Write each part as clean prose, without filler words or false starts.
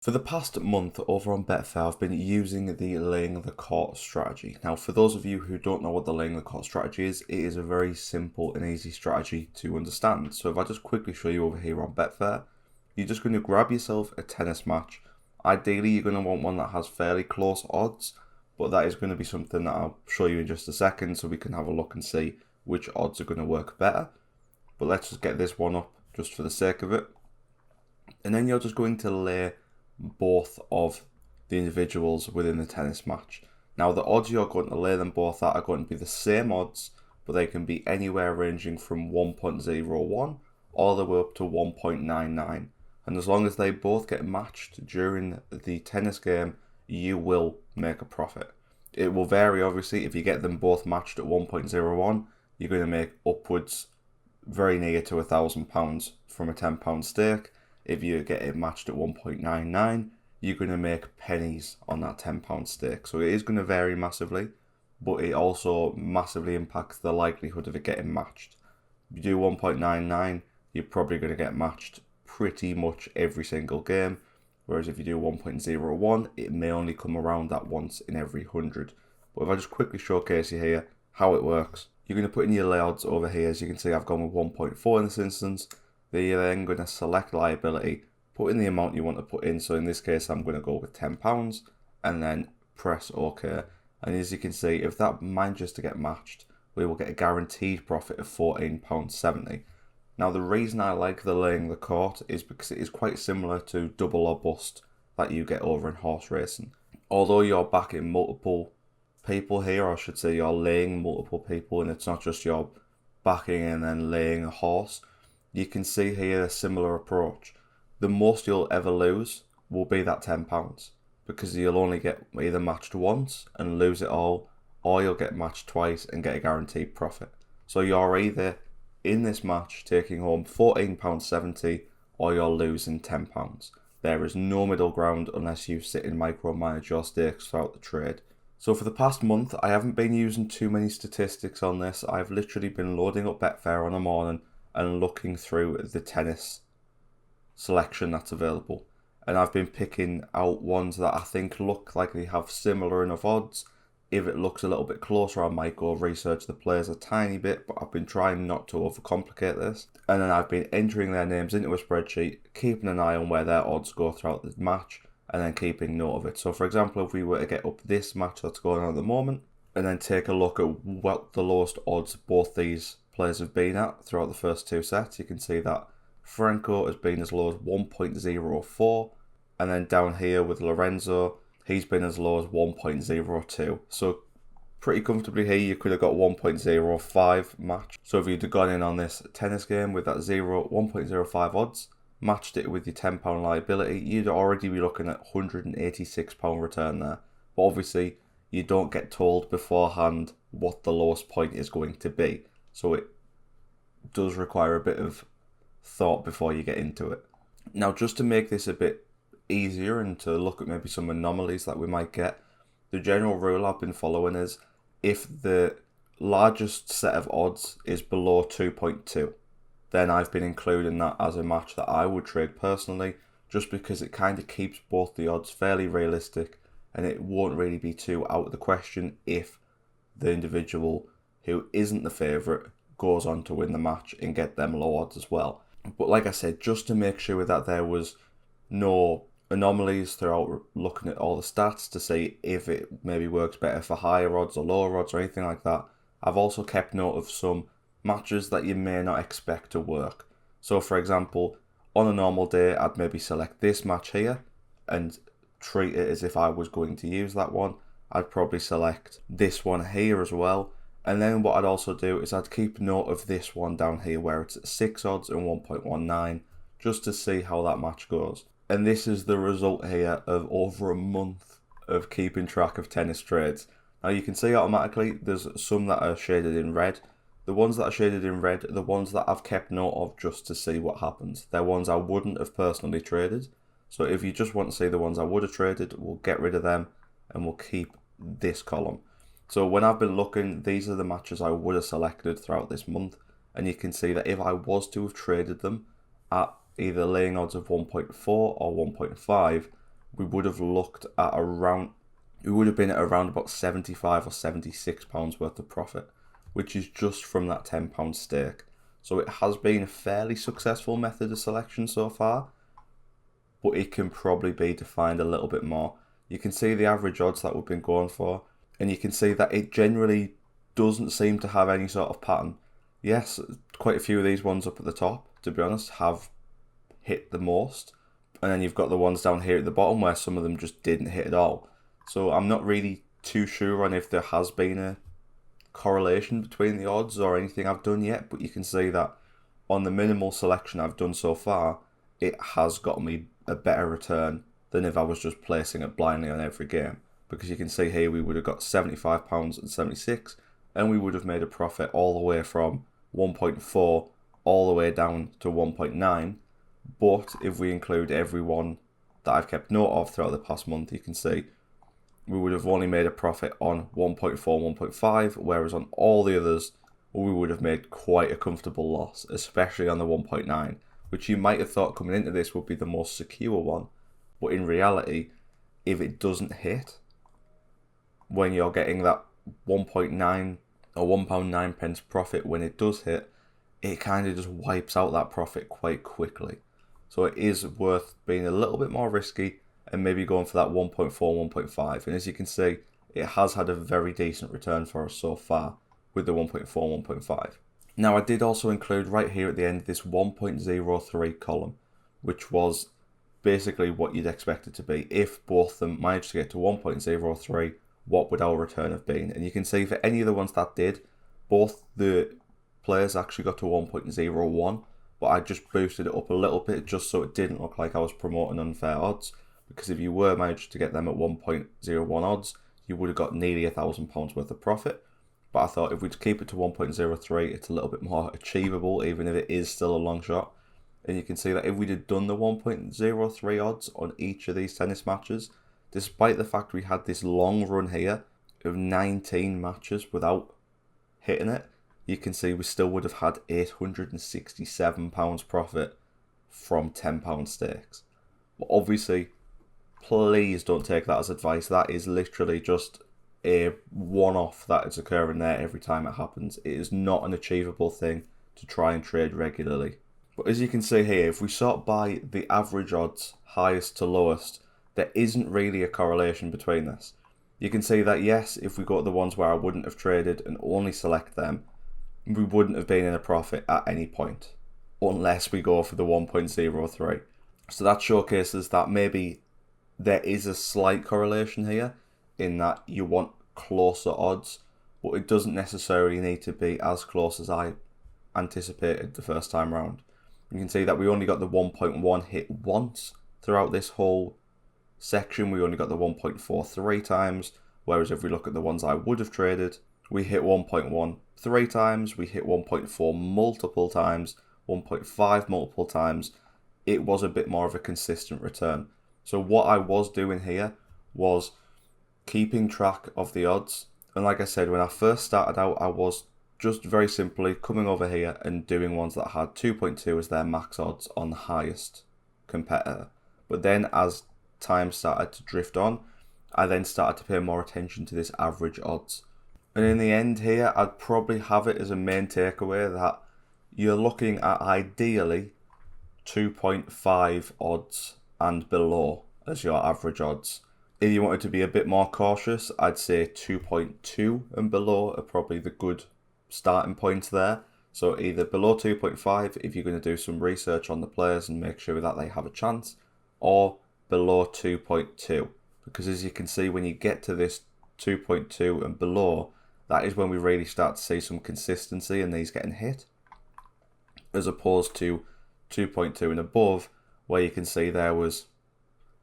For the past month over on Betfair, I've been using the laying the cart strategy. Now, for those of you who don't know what the laying the cart strategy is, it is a very simple and easy strategy to understand. So if I just quickly show you over here on Betfair, you're just going to grab yourself a tennis match. Ideally, you're going to want one that has fairly close odds, but that is going to be something that I'll show you in just a second so we can have a look and see which odds are going to work better. But let's just get this one up just for the sake of it. And then you're just going to lay both of the individuals within the tennis match. Now the odds you're going to lay them both at are going to be the same odds, but they can be anywhere ranging from 1.01 all the way up to 1.99. And as long as they both get matched during the tennis game, you will make a profit. It will vary obviously. If you get them both matched at 1.01, you're going to make upwards very near to £1,000 from a £10 stake. If you get it matched at 1.99, you're going to make pennies on that £10 stake. So it is going to vary massively, but it also massively impacts the likelihood of it getting matched. If you do 1.99, you're probably going to get matched pretty much every single game. Whereas if you do 1.01, it may only come around that once in every 100. But if I just quickly showcase you here how it works, you're going to put in your lay odds over here. As you can see, I've gone with 1.4 in this instance. You're then going to select liability, put in the amount you want to put in. So in this case, I'm going to go with £10 and then press OK. And as you can see, if that manages to get matched, we will get a guaranteed profit of £14.70. Now, the reason I like the laying the cart is because it is quite similar to double or bust that you get over in horse racing. Although you're backing multiple people here, or I should say you're laying multiple people, and it's not just you're backing and then laying a horse, you can see here a similar approach. The most you'll ever lose will be that £10 because you'll only get either matched once and lose it all, or you'll get matched twice and get a guaranteed profit. So you're either in this match taking home £14.70 or you're losing £10. There is no middle ground unless you sit and micromanage your stakes throughout the trade. So for the past month, I haven't been using too many statistics on this. I've literally been loading up Betfair on a morning and looking through the tennis selection that's available. And I've been picking out ones that I think look like they have similar enough odds. If it looks a little bit closer, I might go research the players a tiny bit, but I've been trying not to overcomplicate this. And then I've been entering their names into a spreadsheet, keeping an eye on where their odds go throughout the match, and then keeping note of it. So for example, if we were to get up this match that's going on at the moment, and then take a look at what the lowest odds both these players have been at throughout the first two sets, you can see that Franco has been as low as 1.04, and then down here with Lorenzo, he's been as low as 1.02. So pretty comfortably here, you could have got 1.05 match. So if you'd have gone in on this tennis game with that 1.05 odds, matched it with your £10 liability, you'd already be looking at £186 return there. But obviously, you don't get told beforehand what the lowest point is going to be. So it does require a bit of thought before you get into it. Now, just to make this a bit easier and to look at maybe some anomalies that we might get, the general rule I've been following is if the largest set of odds is below 2.2, then I've been including that as a match that I would trade personally, just because it kind of keeps both the odds fairly realistic and it won't really be too out of the question if the individual who isn't the favourite goes on to win the match and get them low odds as well. But like I said, just to make sure that there was no anomalies throughout looking at all the stats to see if it maybe works better for higher odds or lower odds or anything like that, I've also kept note of some matches that you may not expect to work. So for example, on a normal day, I'd maybe select this match here and treat it as if I was going to use that one. I'd probably select this one here as well. And then what I'd also do is I'd keep note of this one down here where it's at 6 odds and 1.19 just to see how that match goes. And this is the result here of over a month of keeping track of tennis trades. Now you can see automatically there's some that are shaded in red. The ones that are shaded in red are the ones that I've kept note of just to see what happens. They're ones I wouldn't have personally traded. So if you just want to see the ones I would have traded, we'll get rid of them and we'll keep this column. So when I've been looking, these are the matches I would have selected throughout this month. And you can see that if I was to have traded them at either laying odds of 1.4 or 1.5, we would have looked at around, we would have been at around about £75 or £76 worth of profit, which is just from that £10 stake. So it has been a fairly successful method of selection so far, but it can probably be defined a little bit more. You can see the average odds that we've been going for, and you can see that it generally doesn't seem to have any sort of pattern. Yes, quite a few of these ones up at the top, to be honest, have hit the most, and then you've got the ones down here at the bottom where some of them just didn't hit at all. So I'm not really too sure on if there has been a correlation between the odds or anything I've done yet, but you can see that on the minimal selection I've done so far, it has got me a better return than if I was just placing it blindly on every game. Because you can see here we would have got £75 and 76, and we would have made a profit all the way from 1.4 all the way down to 1.9. But if we include everyone that I've kept note of throughout the past month, you can see we would have only made a profit on 1.4, 1.5, whereas on all the others, we would have made quite a comfortable loss, especially on the 1.9, which you might have thought coming into this would be the most secure one. But in reality, if it doesn't hit, when you're getting that 1.9 or £1.9 profit when it does hit, it kind of just wipes out that profit quite quickly. So it is worth being a little bit more risky and maybe going for that 1.4, 1.5. And as you can see, it has had a very decent return for us so far with the 1.4, 1.5. Now I did also include right here at the end this 1.03 column, which was basically what you'd expect it to be. If both of them managed to get to 1.03, what would our return have been? And you can see for any of the ones that did, both the players actually got to 1.01, but I just boosted it up a little bit just so it didn't look like I was promoting unfair odds, because if you were managed to get them at 1.01 odds, you would have got nearly £1,000 worth of profit. But I thought if we'd keep it to 1.03, it's a little bit more achievable, even if it is still a long shot. And you can see that if we'd have done the 1.03 odds on each of these tennis matches, despite the fact we had this long run here of 19 matches without hitting it, you can see we still would have had £867 profit from £10 stakes. But obviously, please don't take that as advice. That is literally just a one-off that is occurring there every time it happens. It is not an achievable thing to try and trade regularly. But as you can see here, if we sort by the average odds, highest to lowest, there isn't really a correlation between this. You can see that yes, if we go to the ones where I wouldn't have traded and only select them, we wouldn't have been in a profit at any point, unless we go for the 1.03. So that showcases that maybe there is a slight correlation here, in that you want closer odds, but it doesn't necessarily need to be as close as I anticipated the first time round. You can see that we only got the 1.1 hit once throughout this whole section. We only got the 1.43 times, whereas if we look at the ones I would have traded, we hit 1.1 3 times, we hit 1.4 multiple times, 1.5 multiple times. It was a bit more of a consistent return. So what I was doing here was keeping track of the odds. And like I said, when I first started out, I was just very simply coming over here and doing ones that had 2.2 as their max odds on the highest competitor. But then as time started to drift on, I then started to pay more attention to this average odds. And in the end here, I'd probably have it as a main takeaway that you're looking at ideally 2.5 odds and below as your average odds. If you wanted to be a bit more cautious, I'd say 2.2 and below are probably the good starting points there. So either below 2.5 if you're going to do some research on the players and make sure that they have a chance, or below 2.2. Because as you can see, when you get to this 2.2 and below, that is when we really start to see some consistency in these getting hit, as opposed to 2.2 and above, where you can see there was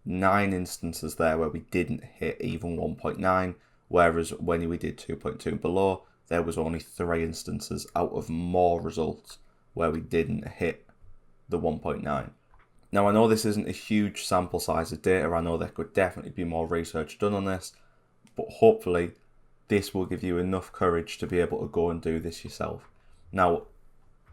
9 instances there where we didn't hit even 1.9, whereas when we did 2.2 and below, there was only 3 instances out of more results where we didn't hit the 1.9. Now I know this isn't a huge sample size of data, I know there could definitely be more research done on this, but hopefully this will give you enough courage to be able to go and do this yourself. Now,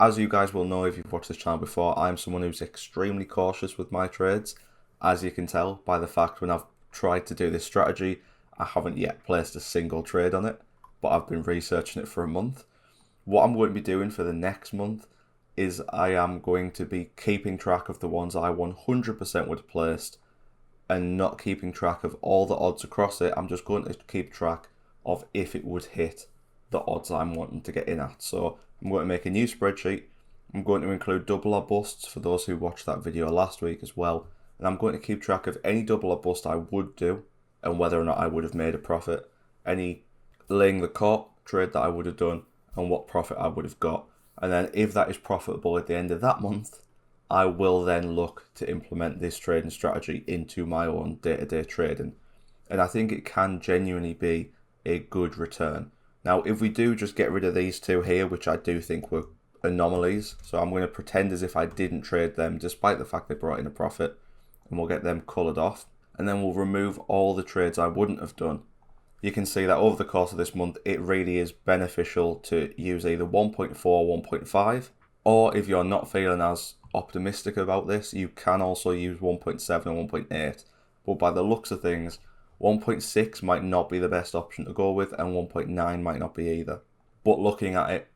as you guys will know if you've watched this channel before, I'm someone who's extremely cautious with my trades, as you can tell by the fact when I've tried to do this strategy, I haven't yet placed a single trade on it, but I've been researching it for a month. What I'm going to be doing for the next month is I am going to be keeping track of the ones I 100% would have placed and not keeping track of all the odds across it. I'm just going to keep track of if it would hit the odds I'm wanting to get in at. So I'm going to make a new spreadsheet. I'm going to include double or busts for those who watched that video last week as well. And I'm going to keep track of any double or bust I would do and whether or not I would have made a profit. Any laying the court trade that I would have done and what profit I would have got. And then if that is profitable at the end of that month, I will then look to implement this trading strategy into my own day-to-day trading. And I think it can genuinely be a good return. Now, if we do just get rid of these two here, which I do think were anomalies, so I'm going to pretend as if I didn't trade them despite the fact they brought in a profit, and we'll get them coloured off, and then we'll remove all the trades I wouldn't have done. You can see that over the course of this month, it really is beneficial to use either 1.4 or 1.5, or if you're not feeling as optimistic about this, you can also use 1.7 and 1.8, but by the looks of things, 1.6 might not be the best option to go with, and 1.9 might not be either. But looking at it,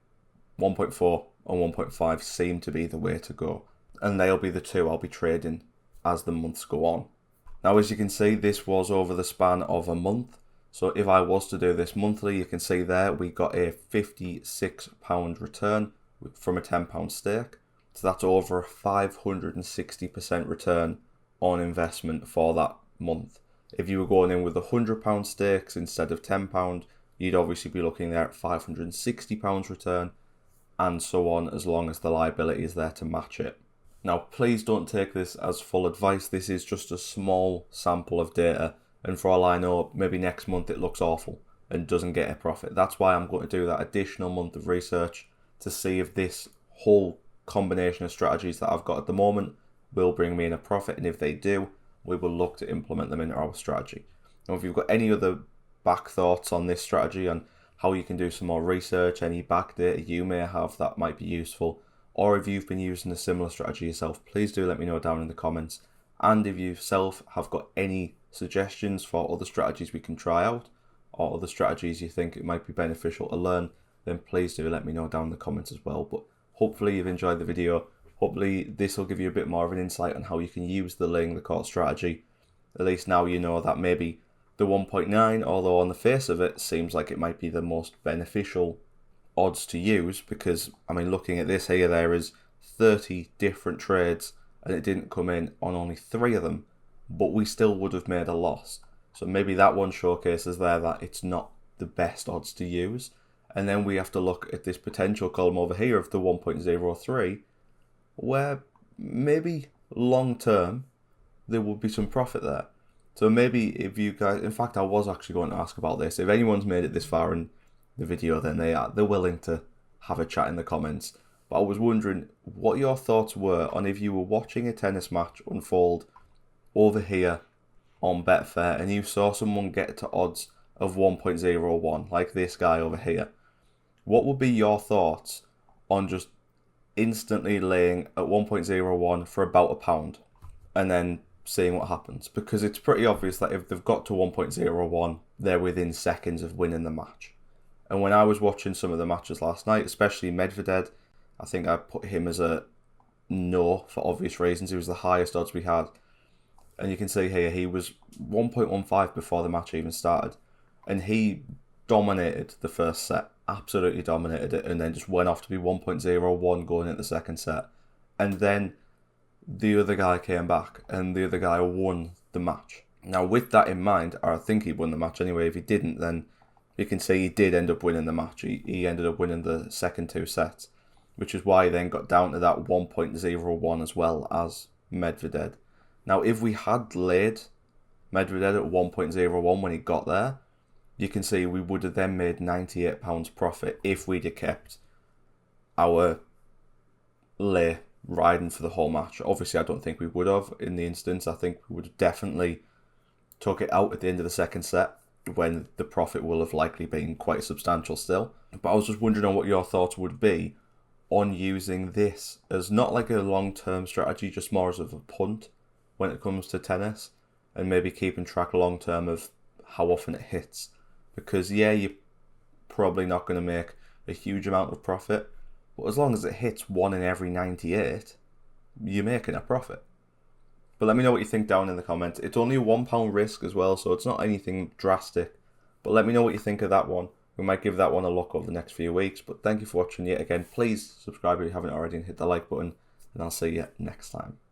1.4 and 1.5 seem to be the way to go, and they'll be the two I'll be trading as the months go on. Now, as you can see, this was over the span of a month, so if I was to do this monthly, you can see there we got a £56 return from a £10 stake, so that's over a 560% return on investment for that month. If you were going in with £100 stakes instead of £10, you'd obviously be looking there at £560 return, and so on, as long as the liability is there to match it. Now, please don't take this as full advice. This is just a small sample of data, and for all I know, maybe next month it looks awful and doesn't get a profit. That's why I'm going to do that additional month of research to see if this whole combination of strategies that I've got at the moment will bring me in a profit, and if they do, we will look to implement them into our strategy. Now, if you've got any other back thoughts on this strategy and how you can do some more research, any back data you may have that might be useful, or if you've been using a similar strategy yourself, please do let me know down in the comments. And if you yourself have got any suggestions for other strategies we can try out, or other strategies you think it might be beneficial to learn, then please do let me know down in the comments as well. But hopefully you've enjoyed the video. Hopefully this will give you a bit more of an insight on how you can use the laying the court strategy. At least now you know that maybe the 1.9, although on the face of it, seems like it might be the most beneficial odds to use, because, I mean, looking at this here, there is 30 different trades, and it didn't come in on only 3 of them, but we still would have made a loss. So maybe that one showcases there that it's not the best odds to use. And then we have to look at this potential column over here of the 1.03, where maybe long term there would be some profit there. So maybe if you guys, in fact I was actually going to ask about this, if anyone's made it this far in the video, then they're willing to have a chat in the comments. But I was wondering what your thoughts were on if you were watching a tennis match unfold over here on Betfair and you saw someone get to odds of 1.01, like this guy over here. What would be your thoughts on just instantly laying at 1.01 for about £1 and then seeing what happens? Because it's pretty obvious that if they've got to 1.01, they're within seconds of winning the match. And when I was watching some of the matches last night, especially Medvedev, I think I put him as a no for obvious reasons. He was the highest odds we had. And you can see here, he was 1.15 before the match even started. And he dominated the first set, absolutely dominated it, and then just went off to be 1.01 going into the second set. And then the other guy came back, and the other guy won the match. Now, with that in mind, or I think he won the match anyway. If he didn't, then you can see he did end up winning the match. He ended up winning the second 2 sets, which is why he then got down to that 1.01 as well as Medvedev. Now, if we had laid Medvedev at 1.01 when he got there, you can see we would have then made £98 profit if we'd have kept our lay riding for the whole match. Obviously, I don't think we would have in the instance. I think we would have definitely took it out at the end of the second set when the profit will have likely been quite substantial still. But I was just wondering on what your thoughts would be on using this as not like a long-term strategy, just more as of a punt, when it comes to tennis, and maybe keeping track long term of how often it hits. Because yeah, you're probably not going to make a huge amount of profit, but as long as it hits 1 in every 98, you're making a profit. But let me know what you think down in the comments. It's only a £1 risk as well, so it's not anything drastic. But let me know what you think of that one. We might give that one a look over the next few weeks. But thank you for watching yet again. Please subscribe if you haven't already and hit the like button. And I'll see you next time.